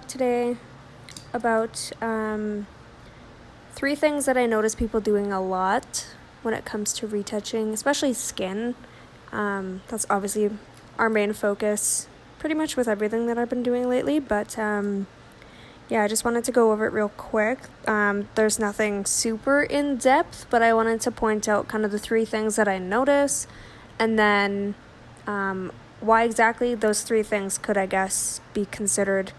talk today about 3 things that I notice people doing a lot when it comes to retouching, especially skin. That's obviously our main focus pretty much with everything that I've been doing lately, but yeah, I just wanted to go over it real quick. There's nothing super in-depth, but I wanted to point out kind of the 3 things that I notice, and then why exactly those 3 things could, I guess, be considered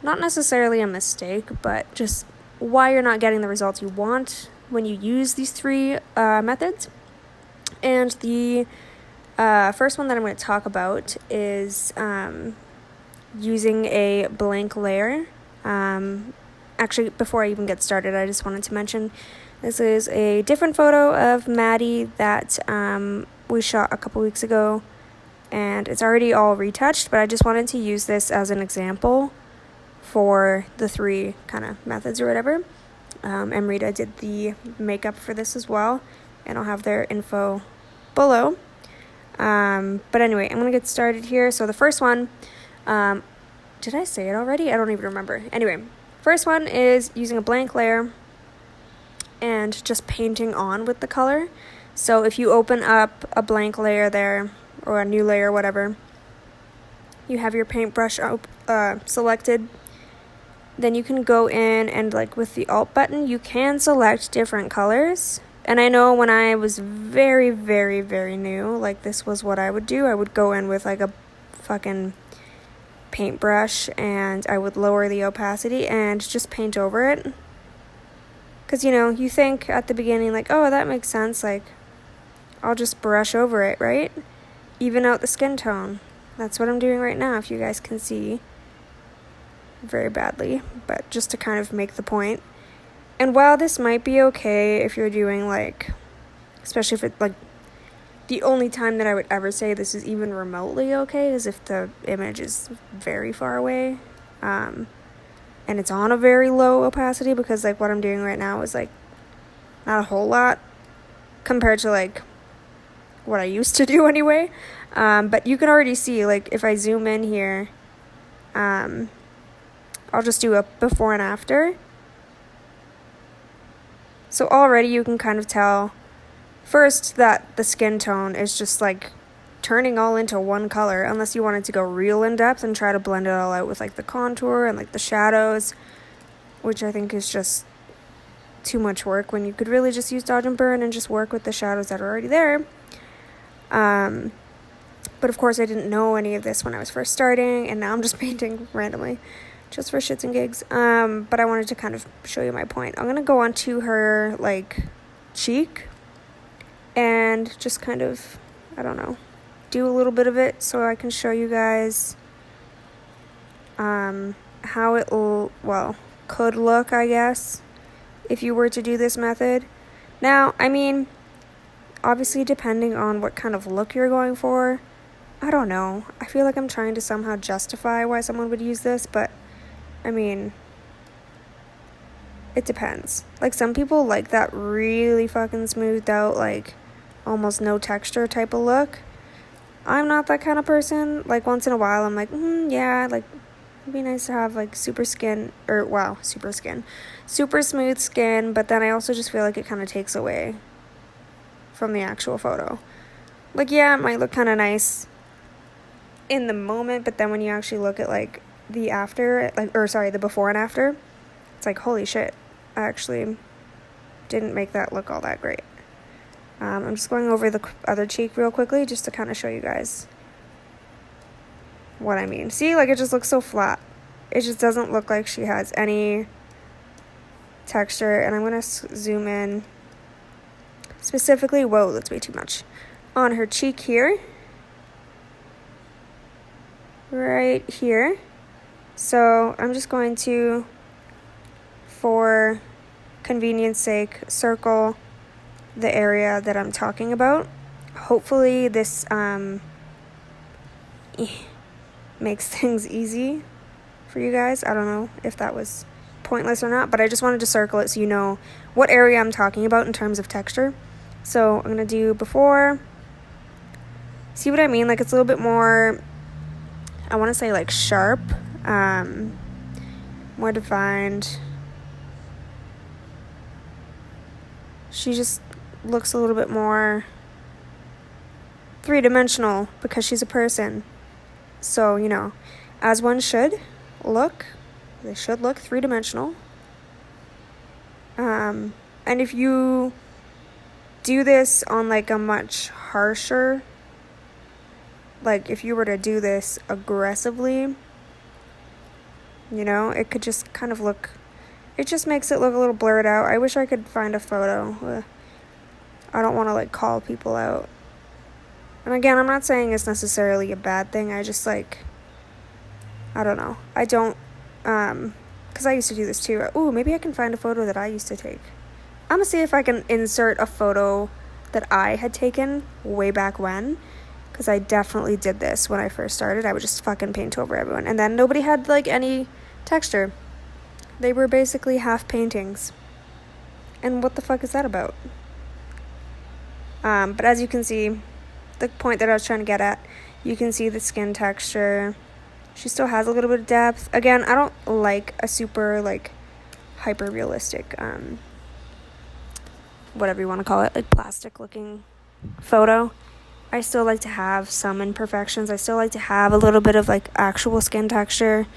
not necessarily a mistake, but just why you're not getting the results you want when you use these 3 methods. And the first one that I'm going to talk about is using a blank layer. Actually, before I even get started, I just wanted to mention this is a different photo of Maddie that we shot a couple weeks ago, and it's already all retouched, but I just wanted to use this as an example for the 3 kind of methods or whatever. Amrita did the makeup for this as well, and I'll have their info below. But anyway, I'm going to get started here. So the first one, did I say it already? I don't even remember. Anyway, first one is using a blank layer and just painting on with the color. So if you open up a blank layer there, or a new layer, whatever, you have your paintbrush selected, then you can go in and, like, with the Alt button, you can select different colors. And I know when I was very, very, very new, like, this was what I would do. I would go in with, like, a fucking paintbrush, and I would lower the opacity and just paint over it. Because, you know, you think at the beginning, like, oh, that makes sense, like, I'll just brush over it, right? Even out the skin tone. That's what I'm doing right now, if you guys can see very badly, but just to kind of make the point. And while this might be okay if you're doing, like, especially if it, like, the only time that I would ever say this is even remotely okay is if the image is very far away, and it's on a very low opacity, because, like, what I'm doing right now is, like, not a whole lot compared to, like, what I used to do anyway. But you can already see, like, if I zoom in here, I'll just do a before and after. So already you can kind of tell, first, that the skin tone is just, like, turning all into one color, unless you wanted to go real in depth and try to blend it all out with, like, the contour and, like, the shadows, which I think is just too much work when you could really just use dodge and burn and just work with the shadows that are already there. But of course I didn't know any of this when I was first starting, and now I'm just painting randomly just for shits and gigs. But I wanted to kind of show you my point. I'm gonna go onto her, like, cheek and just kind of, I don't know, do a little bit of it so I can show you guys how it could look, I guess, if you were to do this method. Now, I mean, obviously depending on what kind of look you're going for, I don't know. I feel like I'm trying to somehow justify why someone would use this, but I mean, it depends. Like, some people like that really fucking smoothed out, like, almost no texture type of look. I'm not that kind of person. Like, once in a while I'm like, yeah, like, it'd be nice to have, like, super smooth skin, but then I also just feel like it kind of takes away from the actual photo. Like, yeah, it might look kind of nice in the moment, but then when you actually look at, like, the after, like, or sorry, the before and after, it's like, holy shit, I actually didn't make that look all that great. I'm just going over the other cheek real quickly just to kind of show you guys what I mean. See, like, it just looks so flat. It just doesn't look like she has any texture. And I'm going to zoom in specifically, whoa, that's way too much, on her cheek here. Right here. So I'm just going to, for convenience sake, circle the area that I'm talking about. Hopefully this makes things easy for you guys. I don't know if that was pointless or not, but I just wanted to circle it so you know what area I'm talking about in terms of texture. So I'm gonna do before. See what I mean? Like, it's a little bit more, I want to say, like, sharp. more defined. She just looks a little bit more three-dimensional because she's a person. So, you know, as one should look, they should look three-dimensional. And if you do this on like a much harsher, like if you were to do this aggressively, you know, it could just kind of look, it just makes it look a little blurred out. I wish I could find a photo. I don't want to like call people out. And again, I'm not saying it's necessarily a bad thing. I just like, I don't know. I don't, because I used to do this too. Ooh, maybe I can find a photo that I used to take. I'm gonna see if I can insert a photo that I had taken way back when, because I definitely did this when I first started. I would just fucking paint over everyone, and then nobody had like any texture. They were basically half paintings. And what the fuck is that about? But as you can see, the point that I was trying to get at, you can see the skin texture. She still has a little bit of depth. Again, I don't like a super like hyper realistic whatever you want to call it, like plastic looking photo. I still like to have some imperfections. I still like to have a little bit of like actual skin texture.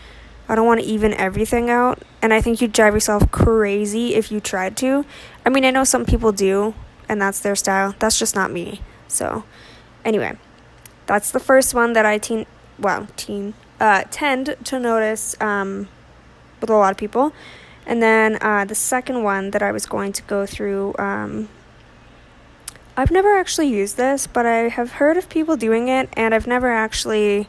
I don't want to even everything out, and I think you'd drive yourself crazy if you tried to. I mean, I know some people do, and that's their style. That's just not me. So anyway, that's the first one that I tend to notice with a lot of people. And then the second one that I was going to go through, I've never actually used this, but I have heard of people doing it, and I've never actually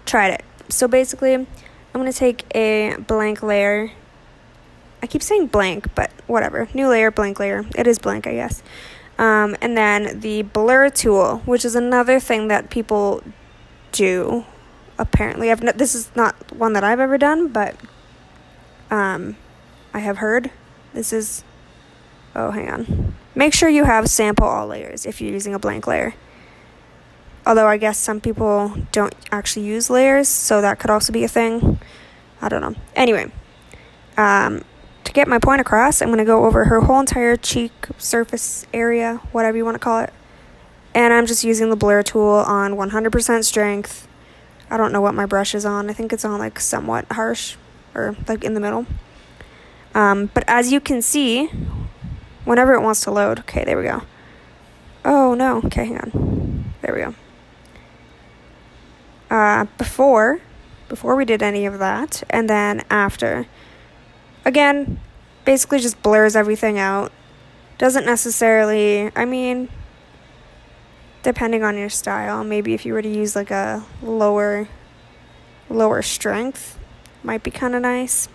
tried it. So basically, I'm going to take a blank layer. I keep saying blank, but whatever. New layer, blank layer. It is blank, I guess. And then the blur tool, which is another thing that people do. Apparently, this is not one that I've ever done, but I have heard. This is, oh, hang on. Make sure you have sample all layers if you're using a blank layer. Although I guess some people don't actually use layers, so that could also be a thing. I don't know. Anyway, to get my point across, I'm going to go over her whole entire cheek surface area, whatever you want to call it. And I'm just using the blur tool on 100% strength. I don't know what my brush is on. I think it's on like somewhat harsh, or like in the middle. But as you can see, whenever it wants to load, okay, there we go. Oh no, okay, hang on. There we go. Before we did any of that, and then after, again, basically just blurs everything out. Doesn't necessarily, I mean, depending on your style, maybe if you were to use like a lower strength, might be kind of nice.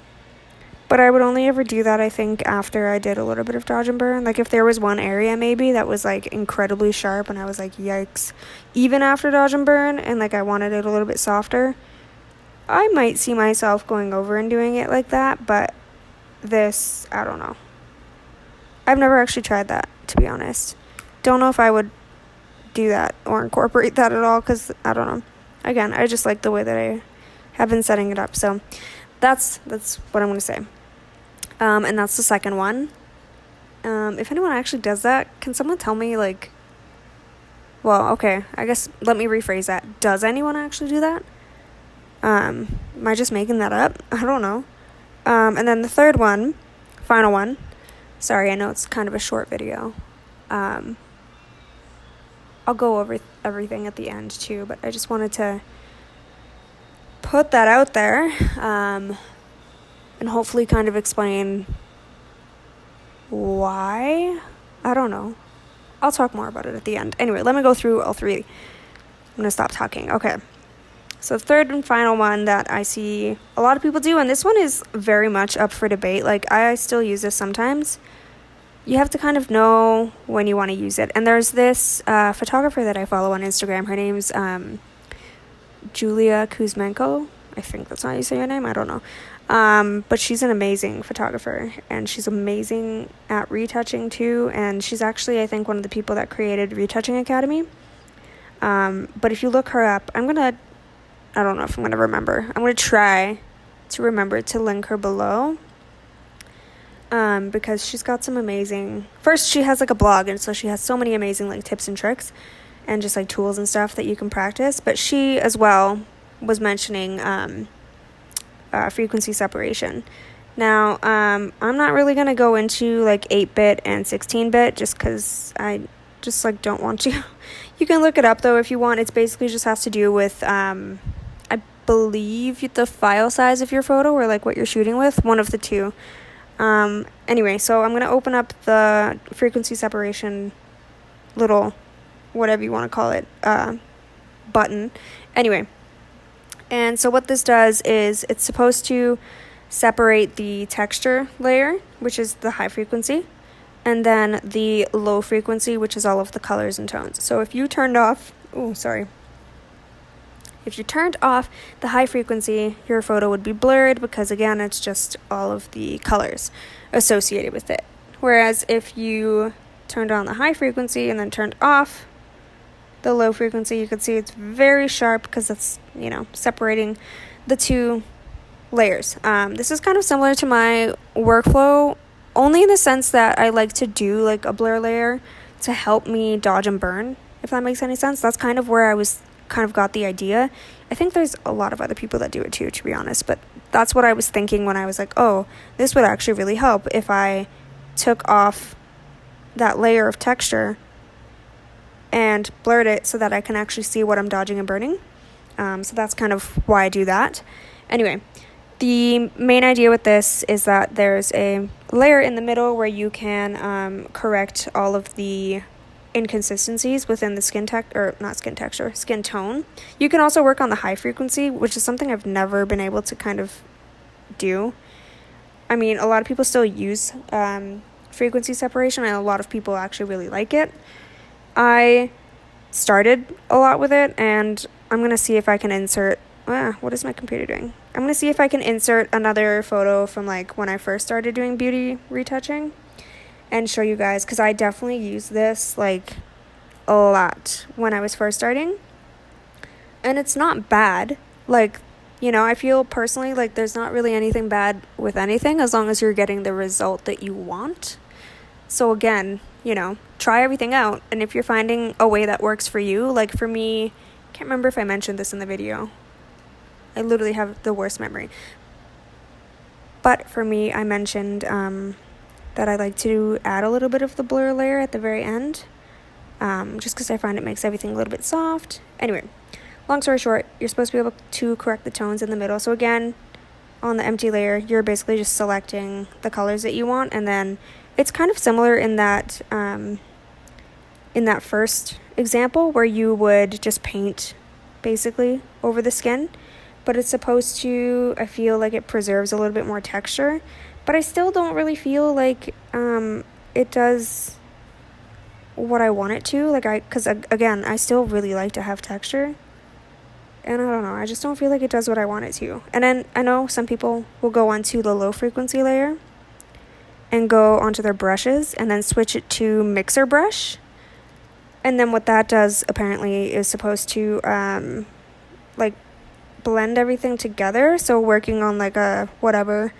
But I would only ever do that, I think, after I did a little bit of dodge and burn. Like if there was one area maybe that was like incredibly sharp and I was like, yikes, even after dodge and burn, and like I wanted it a little bit softer, I might see myself going over and doing it like that. But this, I don't know. I've never actually tried that, to be honest. Don't know if I would do that or incorporate that at all, because I don't know. Again, I just like the way that I have been setting it up. So that's what I'm going to say. And that's the second one. If anyone actually does that, can someone tell me, like, well, okay, I guess let me rephrase that. Does anyone actually do that? Am I just making that up? I don't know. And then the third one, final one. Sorry, I know it's kind of a short video. I'll go over everything at the end too, but I just wanted to put that out there, and hopefully kind of explain why. I don't know. I'll talk more about it at the end. Anyway, let me go through all three. I'm going to stop talking. Okay. So the third and final one that I see a lot of people do, and this one is very much up for debate. Like, I still use this sometimes. You have to kind of know when you want to use it. And there's this photographer that I follow on Instagram. Her name's Julia Kuzmenko. I think that's how you say her name. I don't know. But she's an amazing photographer, and she's amazing at retouching too. And she's actually, I think, one of the people that created Retouching Academy. But if you look her up, I don't know if I'm going to remember. I'm going to try to remember to link her below. Because she's got some amazing, first she has like a blog, and so she has so many amazing like tips and tricks and just like tools and stuff that you can practice. But she as well was mentioning frequency separation. Now, I'm not really going to go into like 8-bit and 16-bit just because I just like don't want to. You can look it up though if you want. It's basically just has to do with, I believe, the file size of your photo or like what you're shooting with, one of the two. Anyway, so I'm going to open up the frequency separation little, whatever you want to call it, button. Anyway, and so what this does is it's supposed to separate the texture layer, which is the high frequency, and then the low frequency, which is all of the colors and tones. So if you turned off, if you turned off the high frequency, your photo would be blurred because, again, it's just all of the colors associated with it. Whereas if you turned on the high frequency and then turned off the low frequency, you can see it's very sharp because it's, separating the two layers. This is kind of similar to my workflow, only in the sense that I like to do like a blur layer to help me dodge and burn, if that makes any sense. That's kind of where I was kind of got the idea. I think there's a lot of other people that do it too, to be honest, but that's what I was thinking when I was like, oh, this would actually really help if I took off that layer of texture and blurred it so that I can actually see what I'm dodging and burning. So that's kind of why I do that. Anyway, the main idea with this is that there's a layer in the middle where you can correct all of the inconsistencies within the skin tone. You can also work on the high frequency, which is something I've never been able to kind of do. I mean, a lot of people still use frequency separation, and a lot of people actually really like it. I started a lot with it, and I'm going to see if I can insert... what is my computer doing? I'm going to see if I can insert another photo from like when I first started doing beauty retouching and show you guys, because I definitely used this like a lot when I was first starting, and it's not bad. Like, I feel personally like there's not really anything bad with anything as long as you're getting the result that you want. So again, try everything out, and if you're finding a way that works for you, like for me, I can't remember if I mentioned this in the video. I literally have the worst memory. But for me, I mentioned that I like to add a little bit of the blur layer at the very end, just because I find it makes everything a little bit soft. Anyway, long story short, you're supposed to be able to correct the tones in the middle. So again, on the empty layer, you're basically just selecting the colors that you want, and then it's kind of similar in that first example where you would just paint basically over the skin, but it's supposed to, I feel like it preserves a little bit more texture. But I still don't really feel like it does what I want it to. Because again, I still really like to have texture. And I don't know, I just don't feel like it does what I want it to. And then I know some people will go onto the low frequency layer and go onto their brushes and then switch it to mixer brush. And then what that does apparently is supposed to blend everything together. So working on like a whatever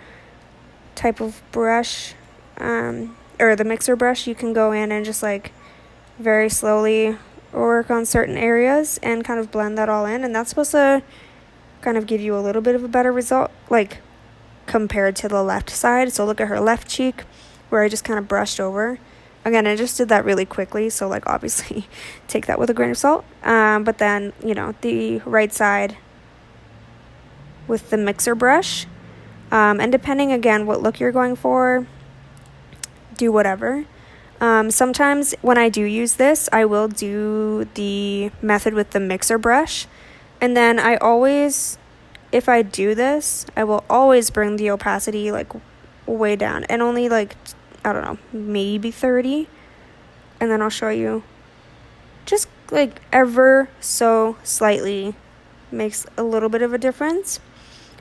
type of brush, or the mixer brush, you can go in and just like very slowly work on certain areas and kind of blend that all in, and that's supposed to kind of give you a little bit of a better result, like compared to the left side. So look at her left cheek where I just kind of brushed over. Again, I just did that really quickly, so like obviously take that with a grain of salt. But then, the right side with the mixer brush. And depending, again, what look you're going for, do whatever. Sometimes when I do use this, I will do the method with the mixer brush. And then if I do this, I will always bring the opacity like way down. And only like, I don't know, maybe 30. And then I'll show you. Just like ever so slightly makes a little bit of a difference.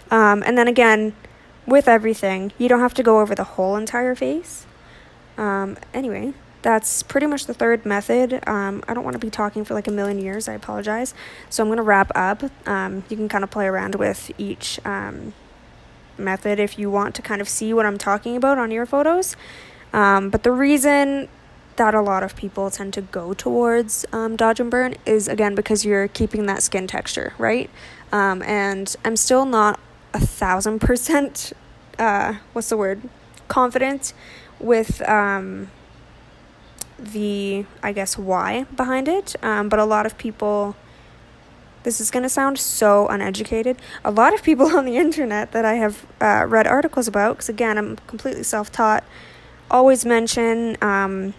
And then again, with everything, you don't have to go over the whole entire face. Anyway, that's pretty much the third method. I don't want to be talking for like a million years. I apologize. So I'm going to wrap up. You can kind of play around with each method if you want to kind of see what I'm talking about on your photos. But the reason that a lot of people tend to go towards dodge and burn is, again, because you're keeping that skin texture, right? And I'm still not 1,000% confident with the, I guess, why behind it. But a lot of people, this is going to sound so uneducated, a lot of people on the internet that I have read articles about, because again, I'm completely self-taught, always mention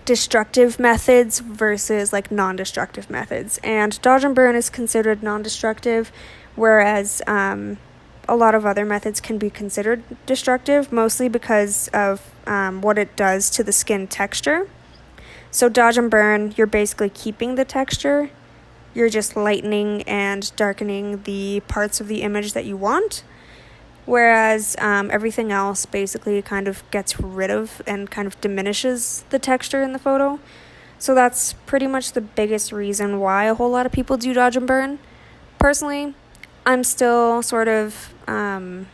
destructive methods versus like non-destructive methods. And dodge and burn is considered non-destructive, whereas a lot of other methods can be considered destructive, mostly because of what it does to the skin texture. So dodge and burn, you're basically keeping the texture. You're just lightening and darkening the parts of the image that you want. Whereas everything else basically kind of gets rid of and kind of diminishes the texture in the photo. So that's pretty much the biggest reason why a whole lot of people do dodge and burn. Personally, I'm still sort of, I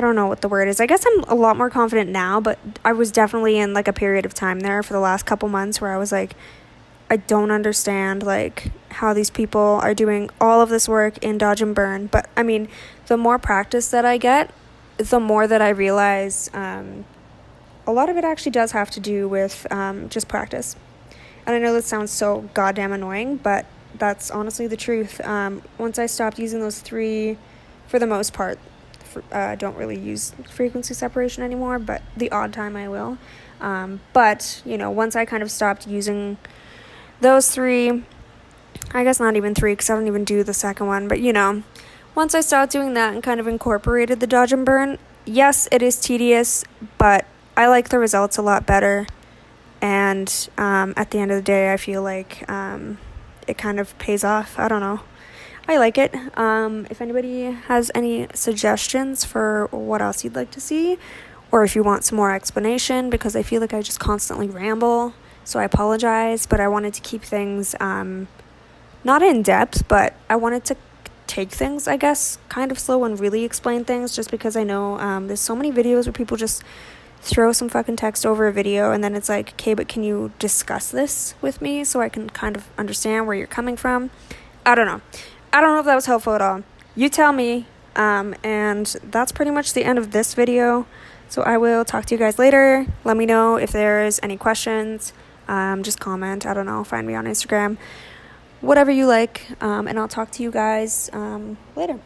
don't know what the word is. I guess I'm a lot more confident now, but I was definitely in like a period of time there for the last couple months where I was like, I don't understand like how these people are doing all of this work in dodge and burn. But I mean, the more practice that I get, the more that I realize a lot of it actually does have to do with just practice. And I know that sounds so goddamn annoying, but that's honestly the truth. Once I stopped using those three, for the most part, don't really use frequency separation anymore, but the odd time I will. But, you know, once I kind of stopped using those three, I guess not even three, because I don't even do the second one, but, you know, once I stopped doing that and kind of incorporated the dodge and burn, yes, it is tedious, but I like the results a lot better. And at the end of the day, I feel like it kind of pays off. I don't know. I like it. If anybody has any suggestions for what else you'd like to see, or if you want some more explanation, because I feel like I just constantly ramble, so I apologize, but I wanted to keep things not in depth, but I wanted to take things, I guess, kind of slow and really explain things, just because I know there's so many videos where people just throw some fucking text over a video and then it's like, okay, but can you discuss this with me so I can kind of understand where you're coming from? I don't know if that was helpful at all. You tell me. And that's pretty much the end of this video. So I will talk to you guys later. Let me know if there's any questions. Just comment. I don't know. Find me on Instagram. Whatever you like. And I'll talk to you guys later.